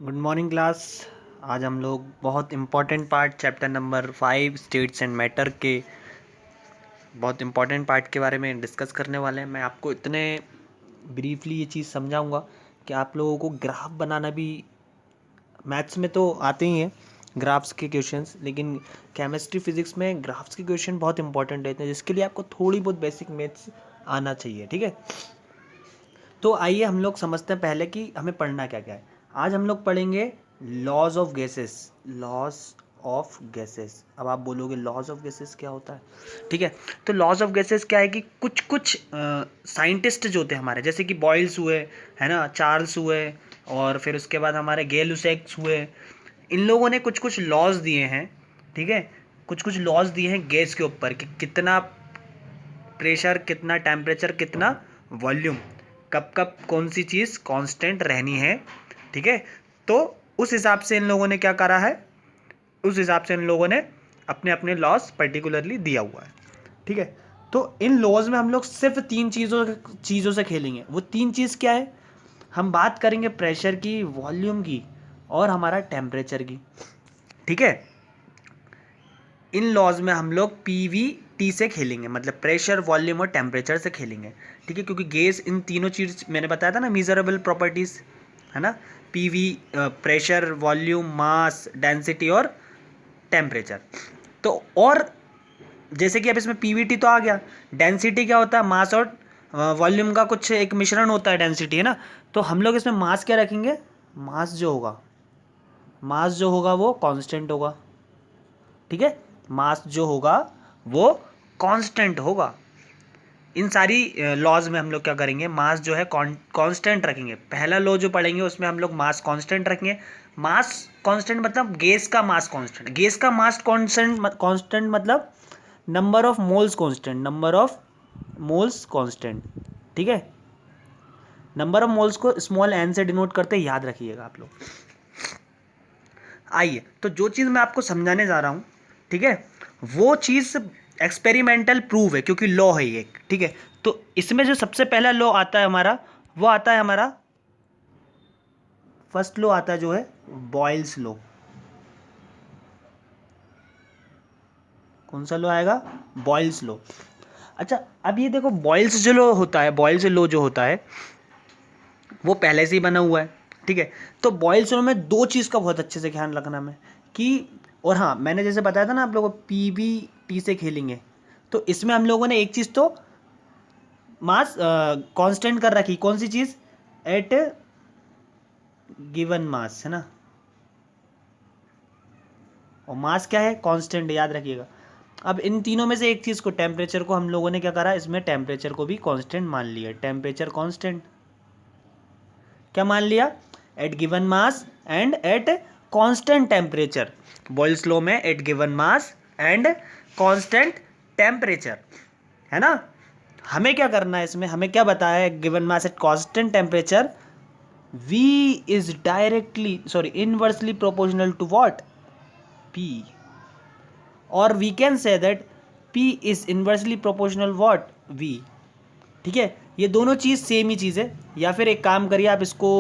Good morning class. आज हम लोग बहुत important part chapter number 5 states and matter के बहुत इम्पॉर्टेंट पार्ट के बारे में डिस्कस करने वाले हैं। मैं आपको इतने ब्रीफली ये चीज़ समझाऊंगा कि आप लोगों को ग्राफ बनाना भी मैथ्स में तो आते ही हैं ग्राफ्स के क्वेश्चंस, लेकिन केमिस्ट्री फिजिक्स में ग्राफ्स के क्वेश्चन बहुत इंपॉर्टेंट रहते हैं, जिसके लिए आपको थोड़ी बहुत बेसिक मैथ्स आना चाहिए। ठीक है, तो आइए हम लोग समझते हैं पहले कि हमें पढ़ना क्या क्या है। आज हम लोग पढ़ेंगे laws of gases. Laws of gases. अब आप बोलोगे लॉज ऑफ गैसेस क्या होता है? ठीक है, तो लॉज ऑफ गैसेस क्या है कि कुछ कुछ साइंटिस्ट जो होते हैं हमारे, जैसे कि बॉयल्स हुए, है ना, चार्ल्स हुए, और फिर उसके बाद हमारे गैलुसैक्स हुए। इन लोगों ने कुछ कुछ लॉज दिए हैं। ठीक है, कुछ कुछ लॉज दिए हैं गैस के ऊपर कि कितना प्रेशर, कितना टेम्परेचर, कितना वॉल्यूम, कब कब कौन सी चीज़ कांस्टेंट रहनी है। ठीक है, तो उस हिसाब से इन लोगों ने क्या करा है, उस हिसाब से इन लोगों ने अपने अपने लॉज पर्टिकुलरली दिया हुआ है। ठीक है, तो इन लॉज में हम लोग सिर्फ तीन चीज़ों से खेलेंगे। वो तीन चीज़ क्या है? हम बात करेंगे प्रेशर की, वॉल्यूम की, और हमारा टेम्परेचर की। ठीक है, इन लॉज में हम लोग पीवीटी से खेलेंगे, मतलब प्रेशर, वॉल्यूम और टेम्परेचर से खेलेंगे। ठीक है, क्योंकि गैस इन तीनों चीज़ मैंने बताया था ना, मीजरेबल प्रॉपर्टीज़, है ना, पीवी, प्रेशर, वॉल्यूम, मास, डेंसिटी और टेम्परेचर। तो और जैसे कि अब इसमें पीवीटी तो आ गया, डेंसिटी क्या होता है? मास और वॉल्यूम का कुछ एक मिश्रण होता है, डेंसिटी, है ना। तो हम लोग इसमें मास क्या रखेंगे? मास जो होगा वो कांस्टेंट होगा। ठीक है, मास जो होगा वो कांस्टेंट होगा। इन सारी लॉज में हम लोग क्या करेंगे, मास जो है कांस्टेंट रखेंगे। पहला लॉ जो पढ़ेंगे उसमें हम लोग मास कांस्टेंट रखेंगे। मास कांस्टेंट मतलब गैस का मास कांस्टेंट। गैस का मास कांस्टेंट मतलब number of moles constant, number of moles constant. ठीक है, नंबर ऑफ मोल्स को स्मॉल एन से डिनोट करते, याद रखिएगा आप लोग। आइए, तो जो चीज़ मैं आपको समझाने जा रहा हूँ, ठीक है, वो चीज़ एक्सपेरिमेंटल प्रूव है, क्योंकि लॉ है ये। ठीक है, तो इसमें जो सबसे पहला लॉ आता है हमारा, वो आता है हमारा फर्स्ट लॉ आता है जो है बॉयल्स लॉ। कौन सा लॉ आएगा? Boyle's law. अच्छा, अब ये देखो, बॉयल्स जो लॉ होता है, बॉयल्स लॉ जो होता है वो पहले से ही बना हुआ है। ठीक है, तो बॉयल्स लॉ में दो चीज़ का बहुत अच्छे से ध्यान रखना है कि, और हाँ, मैंने जैसे बताया था ना आप लोगों को पीवीटी से खेलेंगे, तो इसमें हम लोगों ने एक चीज़ तो मास कांस्टेंट कर रखी। कौन सी चीज़? एट गिवन मास, है ना, और मास क्या है? कांस्टेंट, याद रखिएगा। अब इन तीनों में से एक चीज़ को, टेम्परेचर को, हम लोगों ने क्या करा, इसमें टेम्परेचर को भी कांस्टेंट मान लिया। टेम्परेचर कांस्टेंट क्या मान लिया? At given mass and at constant temperature. Boyle's law में at given mass and constant temperature, है ना। हमें क्या करना है इसमें, हमें क्या बताया है? Given mass at constant temperature, V is directly, sorry, inversely proportional to what? P. Or we can say that P is inversely proportional what? V. ठीक है, ये दोनों चीज़ सेम ही चीज़ है। या फिर एक काम करिए, आप इसको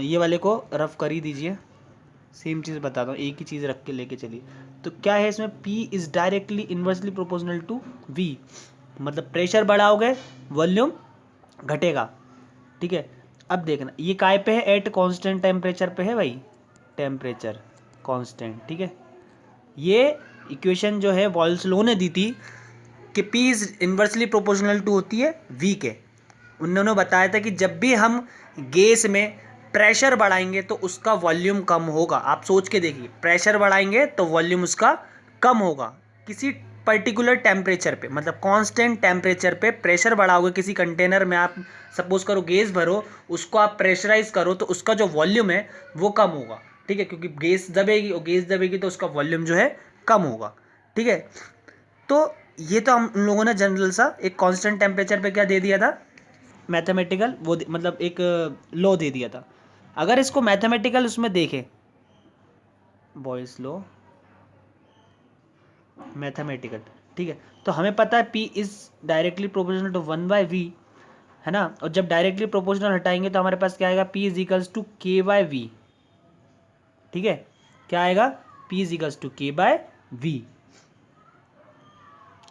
ये वाले को रफ कर ही दीजिए। सेम चीज़ बताता हूँ, एक ही चीज़ रख के लेके चलिए। तो क्या है इसमें? P is directly inversely proportional to V, मतलब प्रेशर बढ़ाओगे वॉल्यूम घटेगा। ठीक है, अब देखना ये काय पे है? एट कांस्टेंट टेम्परेचर पे है भाई, टेम्परेचर कांस्टेंट। ठीक है, ये इक्वेशन जो है बॉयल्स लॉ ने दी थी कि P is inversely proportional to होती है वी के। उन्होंने बताया था कि जब भी हम गैस में प्रेशर बढ़ाएंगे तो उसका वॉल्यूम कम होगा। आप सोच के देखिए, प्रेशर बढ़ाएंगे तो वॉल्यूम उसका कम होगा किसी पर्टिकुलर टेम्परेचर पे, मतलब कांस्टेंट टेम्परेचर पे प्रेशर बढ़ाओगे किसी कंटेनर में, आप सपोज करो गैस भरो, उसको आप प्रेशराइज करो, तो उसका जो वॉल्यूम है वो कम होगा। ठीक है, क्योंकि गैस दबेगी, और गैस दबेगी तो उसका वॉल्यूम जो है कम होगा। ठीक है, तो ये तो हम उन लोगों ने जनरल सा एक कांस्टेंट टेम्परेचर पे क्या दे दिया था, मैथमेटिकल वो मतलब एक लॉ दे दिया था। अगर इसको मैथमेटिकल उसमें देखें, बॉयल्स लॉ मैथमेटिकल, ठीक है, तो हमें पता है P is directly proportional to 1/V, है ना। और जब डायरेक्टली प्रोपोर्शनल हटाएंगे तो हमारे पास क्या आएगा, P is equals to K by we. ठीक है, क्या आएगा, P is equals to K by we,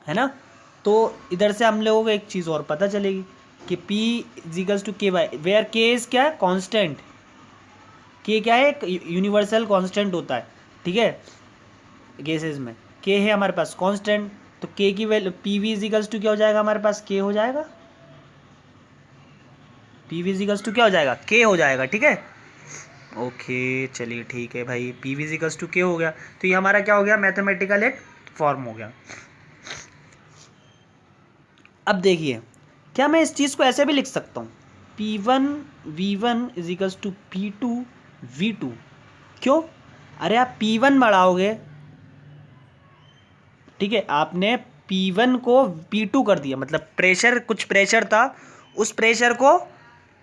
है ना। तो इधर से हम लोगों को एक चीज़ और पता चलेगी कि P is equals to K bye, where के इज क्या है, कॉन्स्टेंट। के क्या है, एक यूनिवर्सल कांस्टेंट होता है, ठीक है, केसेस में के है हमारे पास कांस्टेंट। तो के की value P V equals to क्या हो जाएगा, हमारे पास के हो जाएगा, पी वी इजिकल्स टू क्या हो जाएगा, के हो जाएगा। ठीक है, ओके चलिए ठीक है भाई, पी वी इजिकल्स टू के हो गया। तो ये हमारा क्या हो गया, मैथमेटिकल एक फॉर्म हो गया। अब देखिए, क्या मैं इस चीज़ को ऐसे भी लिख सकता हूँ, P one V one equals to P two V two. क्यों, अरे आप पी वन बढ़ाओगे, ठीक है, आपने P1 को P2 कर दिया, मतलब प्रेशर, कुछ प्रेशर था, उस प्रेशर को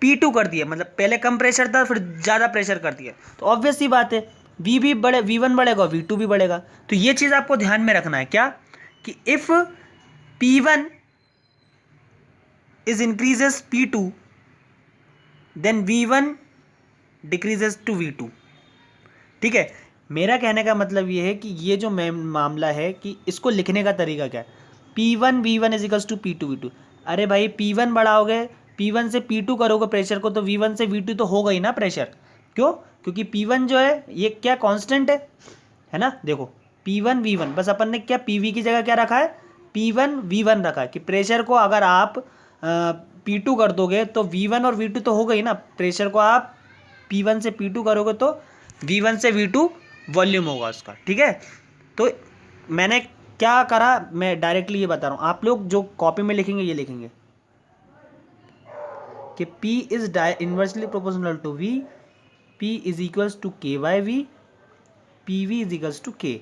P2 कर दिया, मतलब पहले कम प्रेशर था फिर ज़्यादा प्रेशर कर दिया। तो ऑब्वियस सी बात है, V1 बढ़ेगा, V2 भी बढ़ेगा। तो ये चीज़ आपको ध्यान में रखना है, क्या कि if P1 is increases P2 then V1 decreases to V2। ठीक है, मेरा कहने का मतलब ये है कि ये जो मामला है कि इसको लिखने का तरीका क्या है, P1 V1 equals to P2 V2। अरे भाई P1 बढ़ाओगे, P1 से P2 करोगे प्रेशर को, तो V1 से V2 तो होगा ही ना प्रेशर। क्यों, क्योंकि P1 जो है ये क्या कांस्टेंट है ना। देखो P1 V1, बस अपन ने क्या PV की जगह क्या रखा है, P1 V1 रखा है, कि प्रेशर को अगर आप P2 कर दोगे तो V1 और V2 तो होगा ही ना। प्रेशर को आप P1 से P2 करोगे तो V1 से V2 वॉल्यूम होगा उसका। ठीक है, तो मैंने क्या करा, मैं डायरेक्टली ये बता रहा हूँ, आप लोग जो कॉपी में लिखेंगे ये लिखेंगे कि P is inversely proportional to V, P is equals to K by V, P V is equals to K,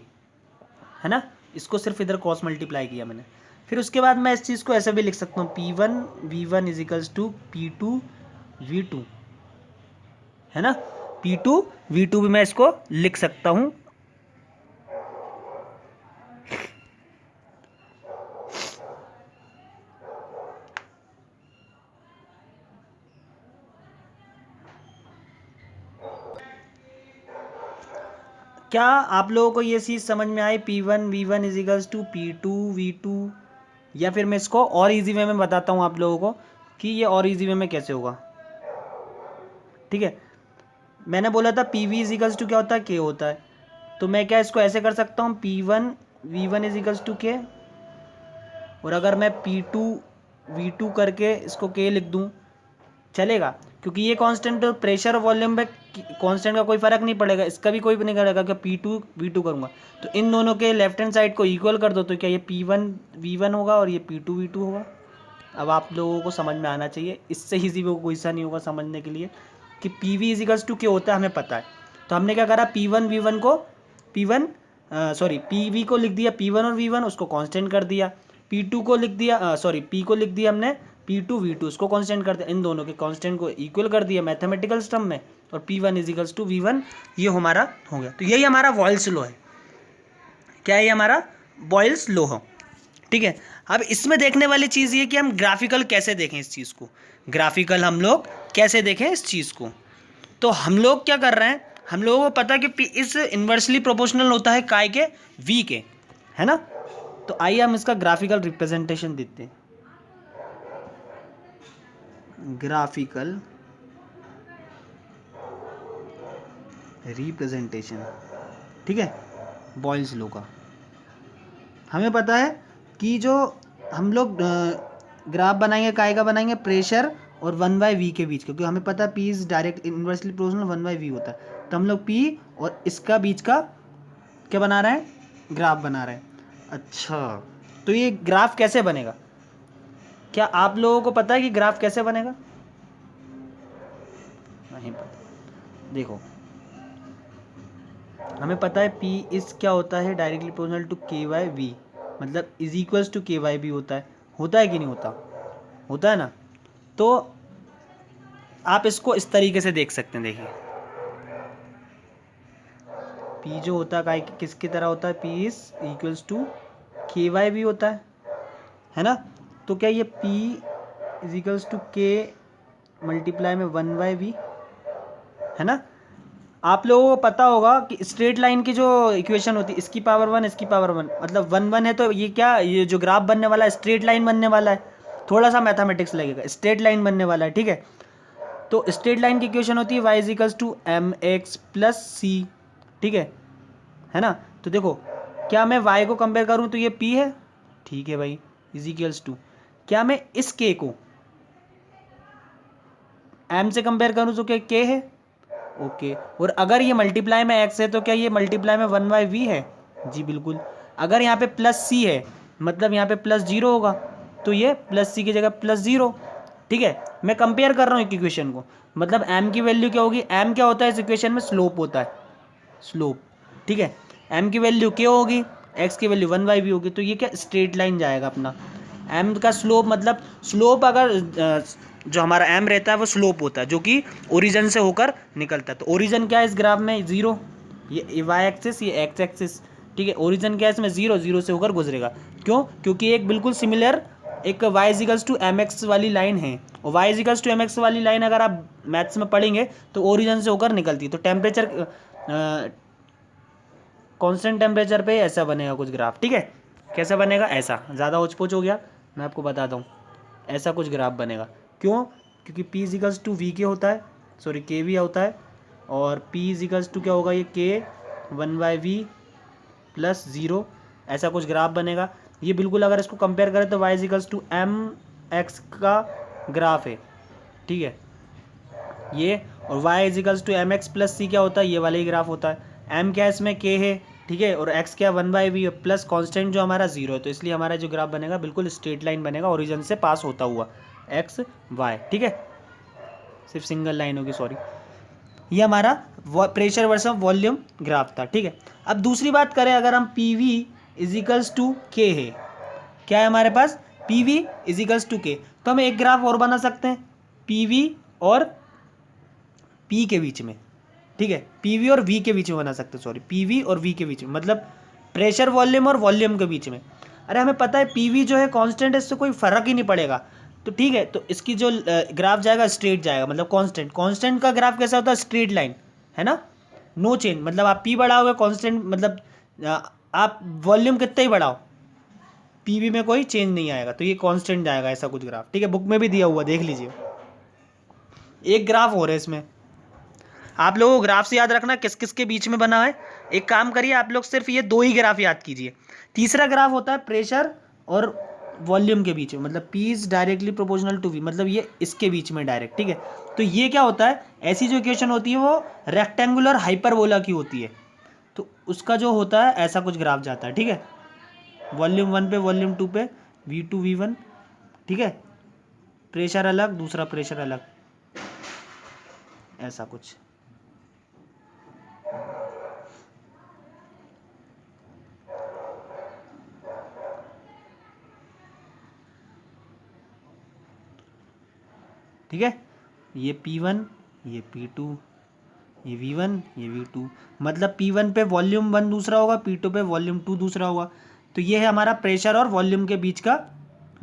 है ना। इसको सिर्फ इधर क्रॉस मल्टीप्लाई किया मैंने। फिर उसके बाद मैं इस चीज़ को ऐसे भी लिख सकता हूँ, P1 V1 is equals to P2 V2, है ना। P2 V2 भी मैं इसको लिख सकता हूँ। क्या आप लोगों को ये चीज़ समझ में आई, P1 V1 equals to P2 V2, या फिर मैं इसको और इजी वे में बताता हूँ आप लोगों को कि ये और इजी वे में कैसे होगा। ठीक है, मैंने बोला था पी वी इजिकल्स टू क्या होता है, के होता है। तो मैं क्या इसको ऐसे कर सकता हूँ, P1 V1 इजिकल्स टू के, और अगर मैं P2 V2 करके इसको के लिख दूँ चलेगा, क्योंकि ये कांस्टेंट प्रेशर और वॉल्यूम में कांस्टेंट का कोई फर्क नहीं पड़ेगा, इसका भी कोई नहीं करेगा कि P2 V2 करूँगा। तो इन दोनों के लेफ्ट हैंड साइड को इक्वल कर दो, तो क्या ये P1 V1 होगा और ये P2 V2 होगा। अब आप लोगों को समझ में आना चाहिए, इससे ईजी वो कोई सा नहीं होगा समझने के लिए कि पी वी इजिकल्स टू क्या होता है, हमें पता है। तो हमने क्या करा, P1 V1 को पी वी को लिख दिया P1 और V1, उसको कांस्टेंट कर दिया। P2 को लिख दिया, P को लिख दिया हमने P2 V2, उसको कांस्टेंट कर दिया। इन दोनों के कांस्टेंट को इक्वल कर दिया मैथमेटिकल टर्म में, और P1 इजिकल्स टू V1 ये हमारा हो गया। तो यही हमारा बॉयल्स लॉ है। क्या है, ये हमारा बॉयल्स लॉ है। ठीक है, अब इसमें देखने वाली चीज़ ये कि हम ग्राफिकल कैसे देखें इस चीज़ को, ग्राफिकल हम लोग कैसे देखें इस चीज़ को। तो हम लोग क्या कर रहे हैं, हम लोगों को पता है कि इस इन्वर्सली प्रोपोर्शनल होता है काय के, वी के, है ना। तो आइए हम इसका ग्राफिकल रिप्रेजेंटेशन देते हैं, ग्राफिकल रिप्रेजेंटेशन। ठीक है, बॉयल्स लॉ का हमें पता है कि जो हम लोग ग्राफ बनाएंगे, काय का बनाएंगे, प्रेशर और 1/v के बीच का, क्योंकि हमें पता है P is direct inversely proportional 1/v होता है। तो हम लोग P और इसका बीच का क्या बना रहे हैं, ग्राफ बना रहे हैं। अच्छा, तो ये ग्राफ कैसे बनेगा, क्या आप लोगों को पता है कि ग्राफ कैसे बनेगा, नहीं पता। देखो हमें पता है P इज क्या होता है, डायरेक्टली प्रोपोर्शनल टू k/v, मतलब इज इक्वल्स टू k/v होता है कि नहीं होता, होता है ना। तो आप इसको इस तरीके से देख सकते हैं, देखिए P जो होता है किसकी तरह होता है, P is equals to k/v होता है ना। तो क्या ये P इज इक्वल्स टू के मल्टीप्लाई में 1/v, है ना। आप लोगों को पता होगा कि स्ट्रेट लाइन की जो इक्वेशन होती है, इसकी पावर 1 इसकी पावर 1, मतलब 1 है, तो ये क्या, ये जो ग्राफ बनने वाला है स्ट्रेट लाइन बनने वाला है। थोड़ा सा मैथमेटिक्स लगेगा, स्ट्रेट लाइन बनने वाला है, ठीक है। तो स्ट्रेट लाइन की इक्वेशन होती है y is equals to M X plus C, ठीक है ना। तो देखो, क्या मैं y को कंपेयर करूँ तो ये p है, ठीक है भाई, इज इक्वल्स टू, क्या मैं इस k को m से कंपेयर करूँ तो क्या k है, ओके। और अगर ये मल्टीप्लाई में x है तो क्या ये मल्टीप्लाई में 1/v है, जी बिल्कुल। अगर यहाँ पे प्लस c है मतलब यहाँ पे प्लस 0 होगा, तो ये प्लस c की जगह प्लस 0, ठीक है। मैं कंपेयर कर रहा हूँ एक इक्वेशन को, मतलब m की वैल्यू क्या होगी, m क्या होता है इस इक्वेशन में, स्लोप होता है, स्लोप, ठीक है। m की वैल्यू क्या होगी, x की वैल्यू 1/v होगी, तो ये क्या स्ट्रेट लाइन जाएगा अपना। m का स्लोप मतलब स्लोप अगर जो हमारा m रहता है वो स्लोप होता है जो कि ओरिजिन से होकर निकलता है। तो ओरिजिन क्या है इस ग्राफ में, 0, ये y एक्सिस, ये x एक्सिस, ठीक है। ओरिजिन क्या है इसमें, 0, 0 से होकर गुजरेगा। क्यों, क्योंकि एक बिल्कुल सिमिलर एक y equals to M x वाली लाइन है, और y equals to M x वाली लाइन अगर आप मैथ्स में पढ़ेंगे तो ओरिजिन से होकर निकलती है। तो टेम्परेचर कांस्टेंट टेम्परेचर पे ऐसा बनेगा कुछ ग्राफ, ठीक है। कैसा बनेगा, ऐसा, ज़्यादा होचपोच हो गया, मैं आपको बताता हूँ, ऐसा कुछ ग्राफ बनेगा। क्यों, क्योंकि p इजिकल्स टू वी के होता है, सॉरी के वी होता है, और p इजिकल्स टू क्या होगा, ये k 1/v प्लस 0, ऐसा कुछ ग्राफ बनेगा। ये बिल्कुल अगर इसको कंपेयर करें तो y equals to M X का ग्राफ है, ठीक है ये, और y equals to M X plus C क्या होता है, ये वाला ही ग्राफ होता है। m क्या है इसमें, k है, ठीक है, और x क्या 1/v प्लस कांस्टेंट जो हमारा 0 है, तो इसलिए हमारा जो ग्राफ बनेगा बिल्कुल स्ट्रेट लाइन बनेगा ओरिजिन से पास होता हुआ x y, ठीक है, सिर्फ सिंगल लाइन होगी, सॉरी। ये हमारा प्रेशर वर्सेस वॉल्यूम ग्राफ था, ठीक है। अब दूसरी बात करें, अगर हम P V equals to K है, क्या है हमारे पास, पी वी इजिकल्स टू के, तो हम एक ग्राफ और बना सकते हैं पी वी और पी के बीच में, ठीक है, पी वी और वी के बीच में बना सकते हैं, सॉरी, पी वी और वी के बीच में, मतलब प्रेशर वॉल्यूम और वॉल्यूम के बीच में। अरे हमें पता है पी वी जो है कांस्टेंट है, इससे कोई फर्क ही नहीं पड़ेगा, तो ठीक है, तो इसकी जो ग्राफ जाएगा स्ट्रेट जाएगा, मतलब कांस्टेंट, कांस्टेंट का ग्राफ कैसा होता है, स्ट्रेट लाइन, है ना, नो चेंज, मतलब आप पी बढ़ाओगे कांस्टेंट, मतलब आप वॉल्यूम कितना ही बढ़ाओ पी वी में कोई चेंज नहीं आएगा, तो ये कांस्टेंट जाएगा, ऐसा कुछ ग्राफ, ठीक है, बुक में भी दिया हुआ, देख लीजिए। एक ग्राफ हो रहा है इसमें, आप लोगों को ग्राफ से याद रखना किस किस के बीच में बना है। एक काम करिए, आप लोग सिर्फ ये 2 ही ग्राफ याद कीजिए। तीसरा ग्राफ होता है प्रेशर और वॉल्यूम के बीच में, मतलब P is directly proportional to V, मतलब ये इसके बीच में डायरेक्ट, ठीक है। तो ये क्या होता है, ऐसी जो इक्वेशन होती है वो रेक्टेंगुलर हाइपरबोला की होती है, तो उसका जो होता है ऐसा कुछ ग्राफ जाता है, ठीक है। वॉल्यूम 1 पे वॉल्यूम 2 पे V2 V1, ठीक है, प्रेशर अलग, दूसरा प्रेशर अलग, ऐसा कुछ। ठीक है, ये P1, ये P2, ये V1, ये V2, मतलब P1 पे वॉल्यूम 1 दूसरा होगा, P2 पे वॉल्यूम 2 दूसरा होगा। तो ये है हमारा प्रेशर और वॉल्यूम के बीच का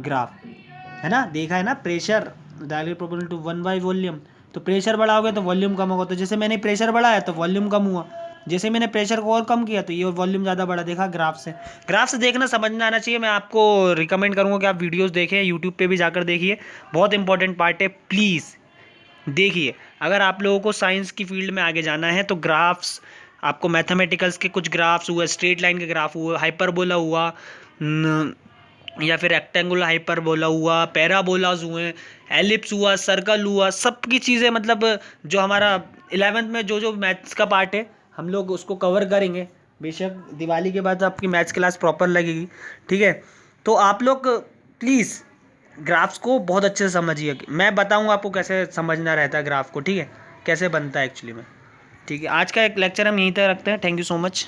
ग्राफ, है ना, देखा है ना, pressure directly proportional to 1 by volume, तो प्रेशर बढ़ाओगे तो वॉल्यूम कम होगा, तो जैसे मैंने प्रेशर बढ़ाया तो वॉल्यूम कम हुआ, जैसे मैंने प्रेशर को और कम किया तो ये और वॉल्यूम ज़्यादा बढ़ा, देखा ग्राफ से। ग्राफ से देखना समझ में आना चाहिए, मैं आपको रिकमेंड करूँगा कि आप वीडियोस देखें, यूट्यूब पे भी जाकर देखिए, बहुत इंपॉर्टेंट पार्ट है, प्लीज़ देखिए। अगर आप लोगों को साइंस की फील्ड में आगे जाना है तो ग्राफ्स, आपको मैथमेटिकल्स के कुछ ग्राफ्स हुए, स्ट्रेट लाइन के ग्राफ हुए, हाइपरबोला हुआ, या फिर रेक्टेंगुलर हाइपरबोला हुआ, पैराबोलाज हुए, एलिप्स हुआ, सर्कल हुआ, सब की चीज़ें, मतलब जो हमारा 11th में जो जो मैथ्स का पार्ट है हम लोग उसको कवर करेंगे। बेशक दिवाली के बाद आपकी मैथ्स क्लास प्रॉपर लगेगी, ठीक है। तो आप लोग प्लीज़ ग्राफ्स को बहुत अच्छे से समझिए, मैं बताऊंगा आपको कैसे समझना रहता है ग्राफ को, ठीक है, कैसे बनता है एक्चुअली में, ठीक है। आज का एक लेक्चर हम यहीं तक रखते हैं, थैंक यू सो मच।